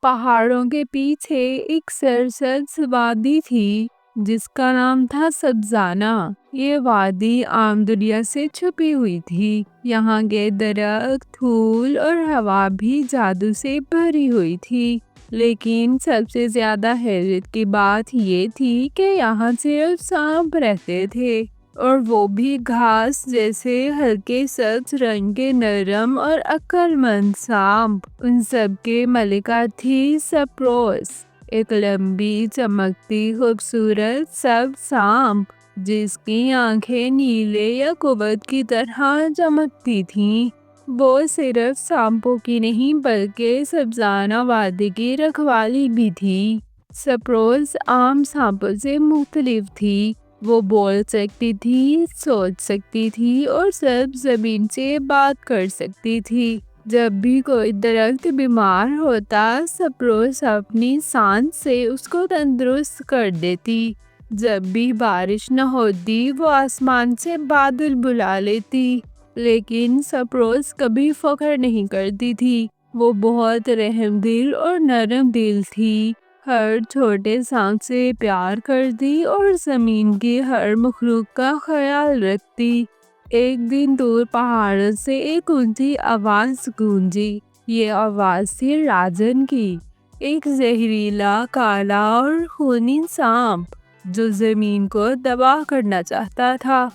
پہاڑوں کے پیچھے ایک سرسبز وادی تھی جس کا نام تھا سبزانہ۔ یہ وادی عام دنیا سے چھپی ہوئی تھی۔ یہاں کے درخت، پھول اور ہوا بھی جادو سے بھری ہوئی تھی۔ لیکن سب سے زیادہ حیرت کی بات یہ تھی کہ یہاں صرف سانپ رہتے تھے، اور وہ بھی گھاس جیسے ہلکے سبز رنگ کے نرم اور عقل مند سانپ۔ ان سب کے ملکہ تھی سپروس، ایک لمبی چمکتی خوبصورت سبز سانپ جس کی آنکھیں نیلے یاقوت کی طرح چمکتی تھیں۔ وہ صرف سانپوں کی نہیں بلکہ سبزانہ وادی کی رکھوالی بھی تھی۔ سپروس عام سانپوں سے مختلف تھی۔ وہ بول سکتی تھی، سوچ سکتی تھی اور سب زمین سے بات کر سکتی تھی۔ جب بھی کوئی درخت بیمار ہوتا، سپروس اپنی سانس سے اس کو تندرست کر دیتی۔ جب بھی بارش نہ ہوتی، وہ آسمان سے بادل بلا لیتی۔ لیکن سپروس کبھی فخر نہیں کرتی تھی۔ وہ بہت رحم دل اور نرم دل تھی۔ ہر چھوٹے سانپ سے پیار کرتی اور زمین کی ہر مخلوق کا خیال رکھتی۔ ایک دن دور پہاڑوں سے ایک اونچی آواز گونجی۔ یہ آواز تھی راجن کی، ایک زہریلا، کالا اور خونی سانپ جو زمین کو تباہ کرنا چاہتا تھا۔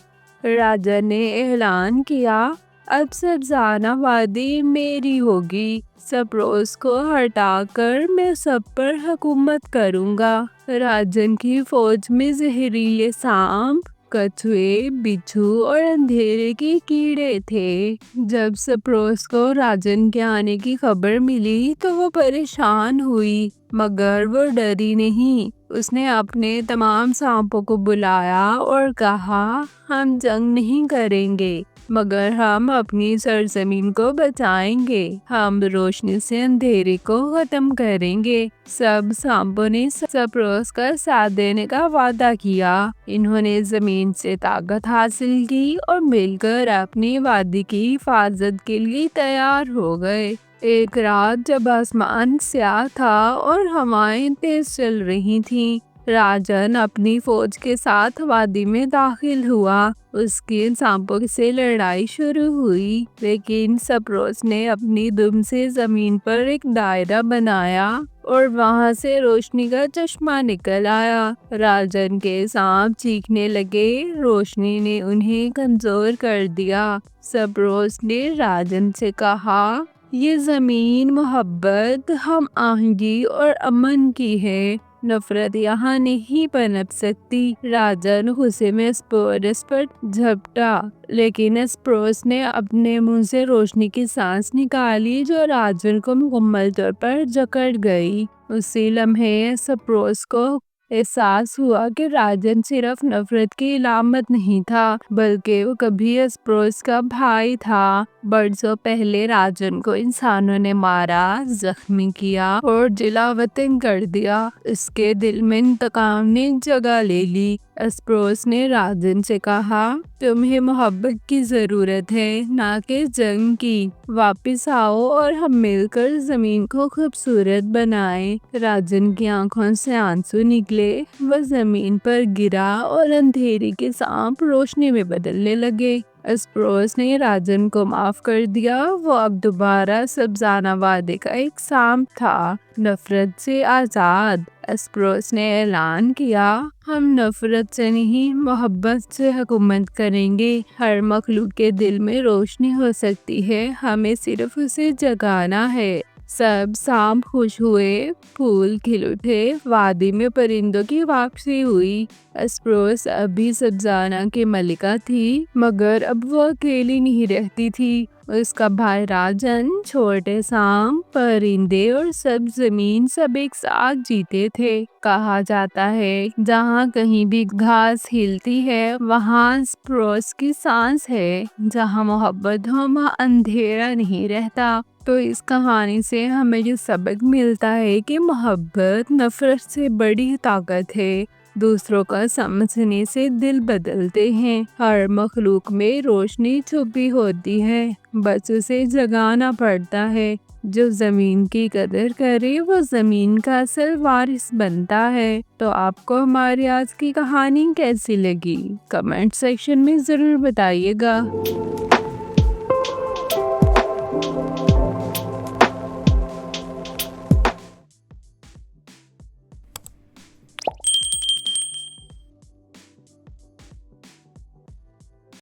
راجن نے اعلان کیا، اب سبزانہ وادی میری ہوگی۔ سپروس کو ہٹا کر میں سب پر حکومت کروں گا۔ راجن کی فوج میں زہریلے سانپ، کچھوے، بچھو اور اندھیرے کے کیڑے تھے۔ جب سپروس کو راجن کے آنے کی خبر ملی تو وہ پریشان ہوئی، مگر وہ ڈری نہیں۔ اس نے اپنے تمام سانپوں کو بلایا اور کہا، ہم جنگ نہیں کریں گے، مگر ہم اپنی سرزمین کو بچائیں گے۔ ہم روشنی سے اندھیرے کو ختم کریں گے۔ سب سانپوں نے سپروس کا ساتھ دینے کا وعدہ کیا۔ انہوں نے زمین سے طاقت حاصل کی اور مل کر اپنی وادی کی حفاظت کے لیے تیار ہو گئے۔ ایک رات جب آسمان سیاہ تھا اور ہوائیں تیز چل رہی تھیں، راجن اپنی فوج کے ساتھ وادی میں داخل ہوا۔ اس کی سانپوں سے لڑائی شروع ہوئی، لیکن سپروس نے اپنی دم سے زمین پر ایک دائرہ بنایا اور وہاں سے روشنی کا چشمہ نکل آیا۔ راجن کے سانپ چیخنے لگے، روشنی نے انہیں کمزور کر دیا۔ سپروس نے راجن سے کہا، یہ زمین محبت، ہم آہنگی اور امن کی ہے، نفرت یہاں نہیں پنپ سکتی۔ راجن غصے میں سپروس پر جھپٹا، لیکن سپروس نے اپنے منہ سے روشنی کی سانس نکالی جو راجن کو مکمل طور پر جکڑ گئی۔ اسی لمحے سپروس کو احساس ہوا کہ راجن صرف نفرت کی علامت نہیں تھا، بلکہ وہ کبھی سپروس کا بھائی تھا۔ برسوں پہلے راجن کو انسانوں نے مارا، زخمی کیا اور جلا وطن کر دیا۔ اس کے دل میں انتقام نے جگہ لے لی۔ سپروس نے راجن سے کہا، تمہیں محبت کی ضرورت ہے، نہ کہ جنگ کی۔ واپس آؤ اور ہم مل کر زمین کو خوبصورت بنائیں۔ راجن کی آنکھوں سے آنسو نکلے، وہ زمین پر گرا اور اندھیرے کے سانپ روشنی میں بدلنے لگے۔ سپروس نے راجن کو معاف کر دیا۔ وہ اب دوبارہ سبزانہ وادی کا ایک سانپ تھا، نفرت سے آزاد۔ سپروس نے اعلان کیا، ہم نفرت سے نہیں، محبت سے حکومت کریں گے۔ ہر مخلوق کے دل میں روشنی ہو سکتی ہے، ہمیں صرف اسے جگانا ہے۔ سب سانپ خوش ہوئے، پھول کھل اٹھے، وادی میں پرندوں کی واپسی ہوئی۔ سپروس ابھی سبزانہ کی ملکہ تھی، مگر اب وہ اکیلی نہیں رہتی تھی۔ اس کا بھائی راجن، چھوٹے سانپ، پرندے اور سب زمین سب ایک ساتھ جیتے تھے۔ کہا جاتا ہے، جہاں کہیں بھی گھاس ہلتی ہے وہاں سپروس کی سانس ہے، جہاں محبت ہو وہاں اندھیرا نہیں رہتا۔ تو اس کہانی سے ہمیں یہ سبق ملتا ہے کہ محبت نفرت سے بڑی طاقت ہے۔ دوسروں کا سمجھنے سے دل بدلتے ہیں۔ ہر مخلوق میں روشنی چھپی ہوتی ہے، بس اسے جگانا پڑتا ہے۔ جو زمین کی قدر کرے وہ زمین کا اصل وارث بنتا ہے۔ تو آپ کو ہماری آج کی کہانی کیسی لگی؟ کمنٹ سیکشن میں ضرور بتائیے گا۔